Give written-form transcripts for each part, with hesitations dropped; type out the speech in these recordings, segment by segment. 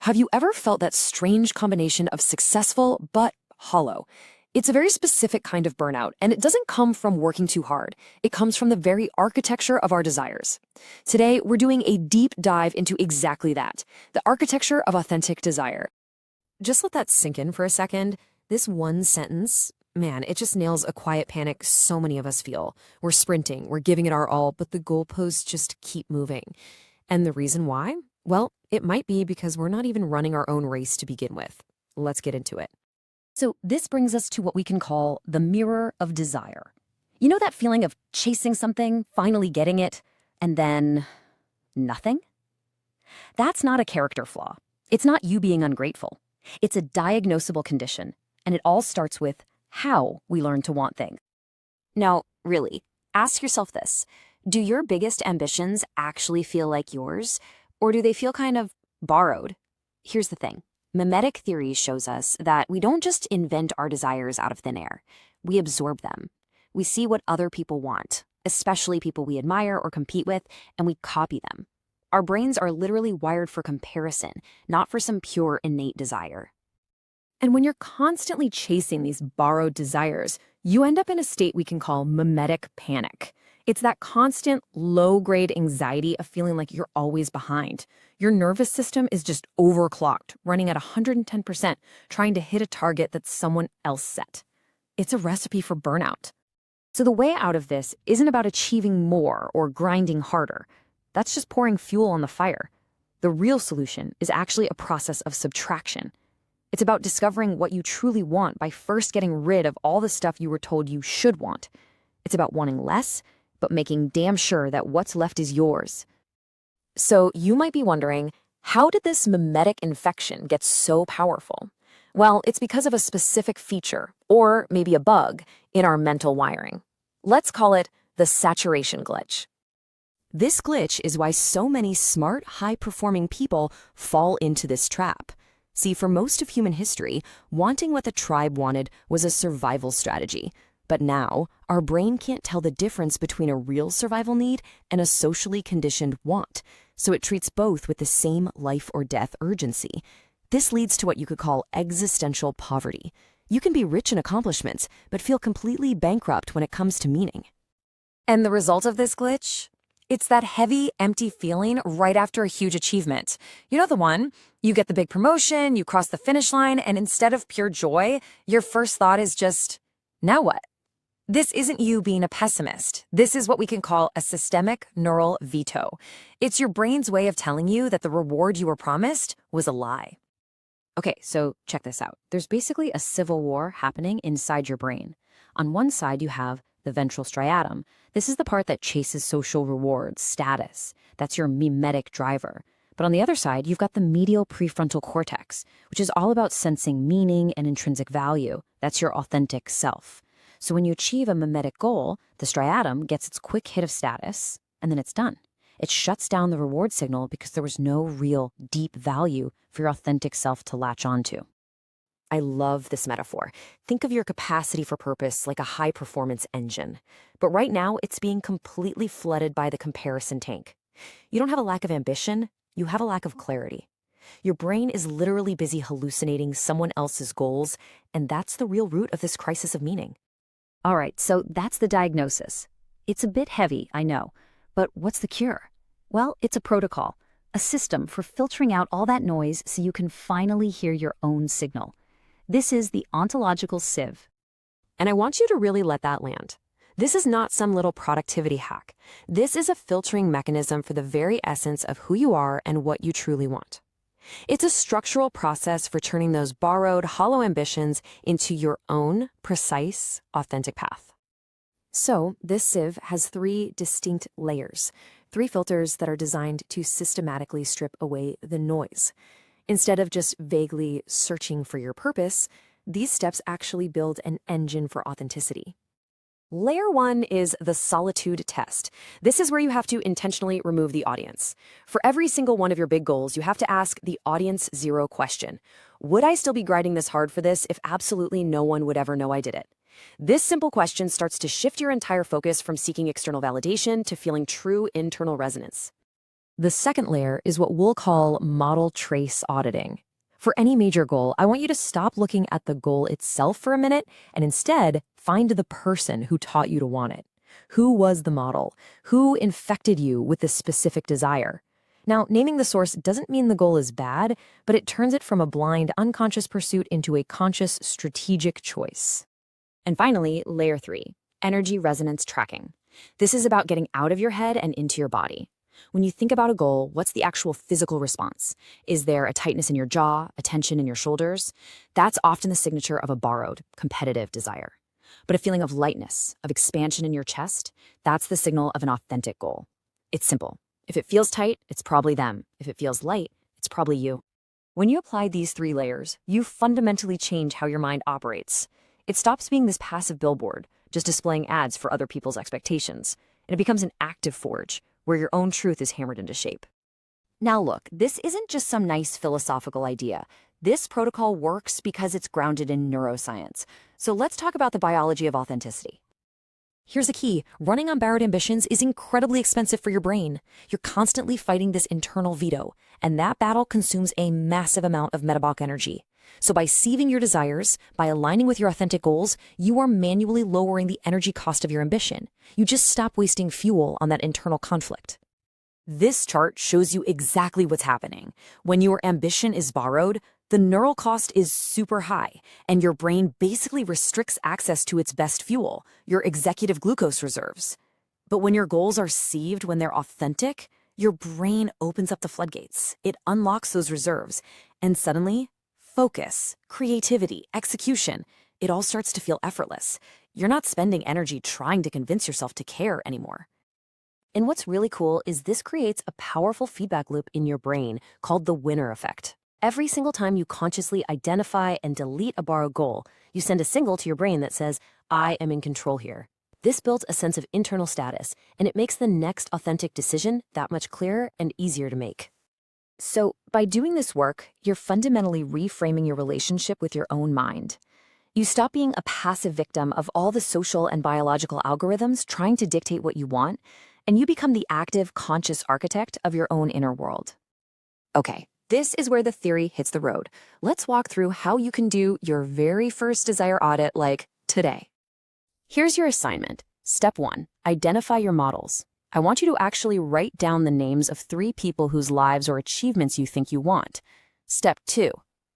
Have you ever felt that strange combination of successful but hollow? It's a very specific kind of burnout, and it doesn't come from working too hard. It comes from the very architecture of our desires. Today, we're doing a deep dive into exactly that, the architecture of authentic desire. Just let that sink in for a second. This one sentence, man, it just nails a quiet panic so many of us feel. We're sprinting, we're giving it our all, but the goalposts just keep moving. And the reason why? Well, it might be because we're not even running our own race to begin with. Let's get into it. So this brings us to what we can call the mirror of desire. You know that feeling of chasing something, finally getting it, and then nothing? That's not a character flaw. It's not you being ungrateful. It's a diagnosable condition, and it all starts with how we learn to want things. Now, really, ask yourself this. Do your biggest ambitions actually feel like yours, or do they feel kind of borrowed? Here's the thing. Mimetic theory shows us that we don't just invent our desires out of thin air. We absorb them. We see what other people want, especially people we admire or compete with, and we copy them. Our brains are literally wired for comparison, not for some pure innate desire. And when you're constantly chasing these borrowed desires, you end up in a state we can call mimetic panic. It's that constant low-grade anxiety of feeling like you're always behind. Your nervous system is just overclocked, running at 110%, trying to hit a target that someone else set. It's a recipe for burnout. So the way out of this isn't about achieving more or grinding harder. That's just pouring fuel on the fire. The real solution is actually a process of subtraction. It's about discovering what you truly want by first getting rid of all the stuff you were told you should want. It's about wanting less, but making damn sure that what's left is yours. So you might be wondering, how did this mimetic infection get so powerful? Well, it's because of a specific feature, or maybe a bug, in our mental wiring. Let's call it the saturation glitch. This glitch is why so many smart, high-performing people fall into this trap. See, for most of human history, wanting what the tribe wanted was a survival strategy. But now, our brain can't tell the difference between a real survival need and a socially conditioned want, so it treats both with the same life or death urgency. This leads to what you could call existential poverty. You can be rich in accomplishments, but feel completely bankrupt when it comes to meaning. And the result of this glitch? It's that heavy, empty feeling right after a huge achievement. You know the one? You get the big promotion, you cross the finish line, and instead of pure joy, your first thought is just, now what? This isn't you being a pessimist. This is what we can call a systemic neural veto. It's your brain's way of telling you that the reward you were promised was a lie. Okay, so check this out. There's basically a civil war happening inside your brain. On one side, you have the ventral striatum. This is the part that chases social rewards, status. That's your mimetic driver. But on the other side, you've got the medial prefrontal cortex, which is all about sensing meaning and intrinsic value. That's your authentic self. So when you achieve a mimetic goal, the striatum gets its quick hit of status, and then it's done. It shuts down the reward signal because there was no real, deep value for your authentic self to latch onto. I love this metaphor. Think of your capacity for purpose like a high-performance engine. But right now, it's being completely flooded by the comparison tank. You don't have a lack of ambition, you have a lack of clarity. Your brain is literally busy hallucinating someone else's goals, and that's the real root of this crisis of meaning. All right, so that's the diagnosis. It's a bit heavy, I know, but what's the cure? Well, it's a protocol, a system for filtering out all that noise so you can finally hear your own signal. This is the Ontological Sieve. And I want you to really let that land. This is not some little productivity hack. This is a filtering mechanism for the very essence of who you are and what you truly want. It's a structural process for turning those borrowed, hollow ambitions into your own precise, authentic path. So this sieve has 3 distinct layers, 3 filters that are designed to systematically strip away the noise. Instead of just vaguely searching for your purpose, these steps actually build an engine for authenticity. Layer 1 is the Solitude Test. This is where you have to intentionally remove the audience. For every single one of your big goals, you have to ask the audience 0 question. Would I still be grinding this hard for this if absolutely no one would ever know I did it? This simple question starts to shift your entire focus from seeking external validation to feeling true internal resonance. The second layer is what we'll call model trace auditing. For any major goal, I want you to stop looking at the goal itself for a minute and instead find the person who taught you to want it. Who was the model? Who infected you with this specific desire? Now, naming the source doesn't mean the goal is bad, but it turns it from a blind, unconscious pursuit into a conscious, strategic choice. And finally, layer 3, energy resonance tracking. This is about getting out of your head and into your body. When you think about a goal, what's the actual physical response? Is there a tightness in your jaw, a tension in your shoulders? That's often the signature of a borrowed, competitive desire. But a feeling of lightness, of expansion in your chest, that's the signal of an authentic goal. It's simple. If it feels tight, it's probably them. If it feels light, it's probably you. When you apply these 3 layers, you fundamentally change how your mind operates. It stops being this passive billboard, just displaying ads for other people's expectations, and it becomes an active forge, where your own truth is hammered into shape. Now look, this isn't just some nice philosophical idea. This protocol works because it's grounded in neuroscience. So let's talk about the biology of authenticity. Here's the key. Running on borrowed ambitions is incredibly expensive for your brain. You're constantly fighting this internal veto, and that battle consumes a massive amount of metabolic energy. So by sieving your desires, by aligning with your authentic goals, you are manually lowering the energy cost of your ambition. You just stop wasting fuel on that internal conflict. This chart shows you exactly what's happening. When your ambition is borrowed, the neural cost is super high, and your brain basically restricts access to its best fuel, your executive glucose reserves. But when your goals are sieved, when they're authentic, your brain opens up the floodgates. It unlocks those reserves, and suddenly, focus, creativity, execution, it all starts to feel effortless. You're not spending energy trying to convince yourself to care anymore. And what's really cool is this creates a powerful feedback loop in your brain called the winner effect. Every single time you consciously identify and delete a borrowed goal, you send a signal to your brain that says, I am in control here. This builds a sense of internal status, and it makes the next authentic decision that much clearer and easier to make. So, by doing this work, you're fundamentally reframing your relationship with your own mind. You stop being a passive victim of all the social and biological algorithms trying to dictate what you want, and you become the active, conscious architect of your own inner world. Okay, this is where the theory hits the road. Let's walk through how you can do your very first desire audit like today. Here's your assignment. Step 1, identify your models. I want you to actually write down the names of 3 people whose lives or achievements you think you want. Step 2,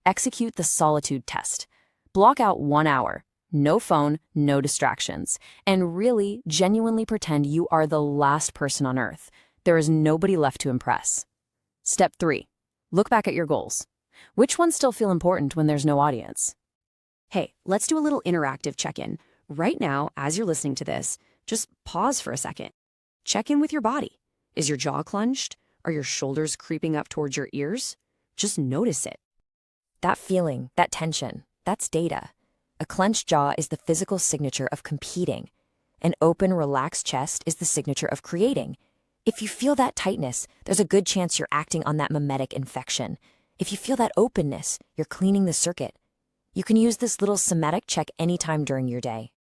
execute the Solitude Test. Block out 1 hour, no phone, no distractions, and really, genuinely pretend you are the last person on Earth. There is nobody left to impress. Step 3, look back at your goals. Which ones still feel important when there's no audience? Hey, let's do a little interactive check-in. Right now, as you're listening to this, just pause for a second. Check in with your body. Is your jaw clenched? Are your shoulders creeping up towards your ears? Just notice it. That feeling, that tension, that's data. A clenched jaw is the physical signature of competing. An open, relaxed chest is the signature of creating. If you feel that tightness, there's a good chance you're acting on that mimetic infection. If you feel that openness, you're cleaning the circuit. You can use this little somatic check anytime during your day.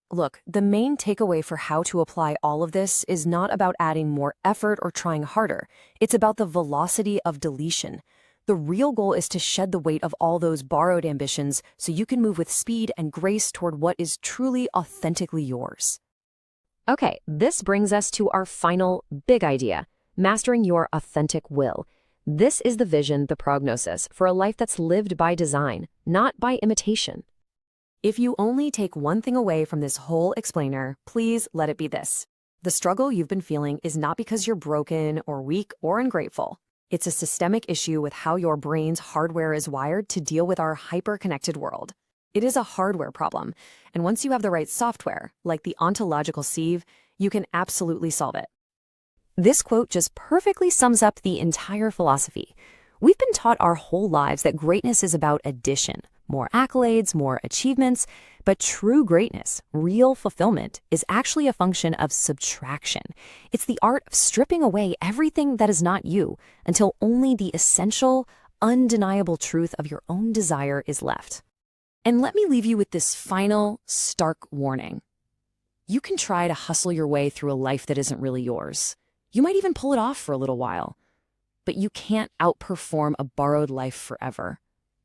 Look, the main takeaway for how to apply all of this is not about adding more effort or trying harder. It's about the velocity of deletion. The real goal is to shed the weight of all those borrowed ambitions so you can move with speed and grace toward what is truly authentically yours. Okay, this brings us to our final big idea, mastering your authentic will. This is the vision, the prognosis for a life that's lived by design, not by imitation. If you only take one thing away from this whole explainer, please let it be this. The struggle you've been feeling is not because you're broken or weak or ungrateful. It's a systemic issue with how your brain's hardware is wired to deal with our hyper-connected world. It is a hardware problem, and once you have the right software, like the Ontological Sieve, you can absolutely solve it. This quote just perfectly sums up the entire philosophy. We've been taught our whole lives that greatness is about addition, more accolades, more achievements, but true greatness, real fulfillment, is actually a function of subtraction. It's the art of stripping away everything that is not you until only the essential, undeniable truth of your own desire is left. And let me leave you with this final, stark warning. You can try to hustle your way through a life that isn't really yours. You might even pull it off for a little while. But you can't outperform a borrowed life forever.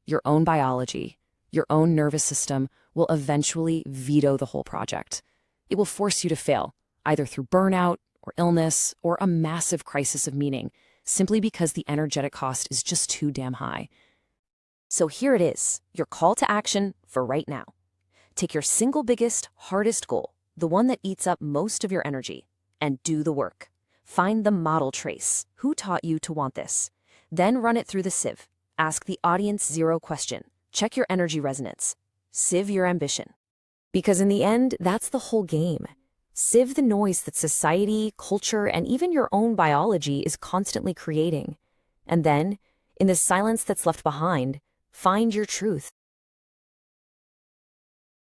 Your own biology, your own nervous system will eventually veto the whole project. It will force you to fail, either through burnout or illness or a massive crisis of meaning, simply because the energetic cost is just too damn high. So here it is, your call to action for right now. Take your single biggest, hardest goal, the one that eats up most of your energy, and do the work. Find the model trace. Who taught you to want this? Then run it through the sieve. Ask the audience zero question. Check your energy resonance. Sieve your ambition. Because in the end, that's the whole game. Sieve the noise that society, culture, and even your own biology is constantly creating. And then, in the silence that's left behind, find your truth.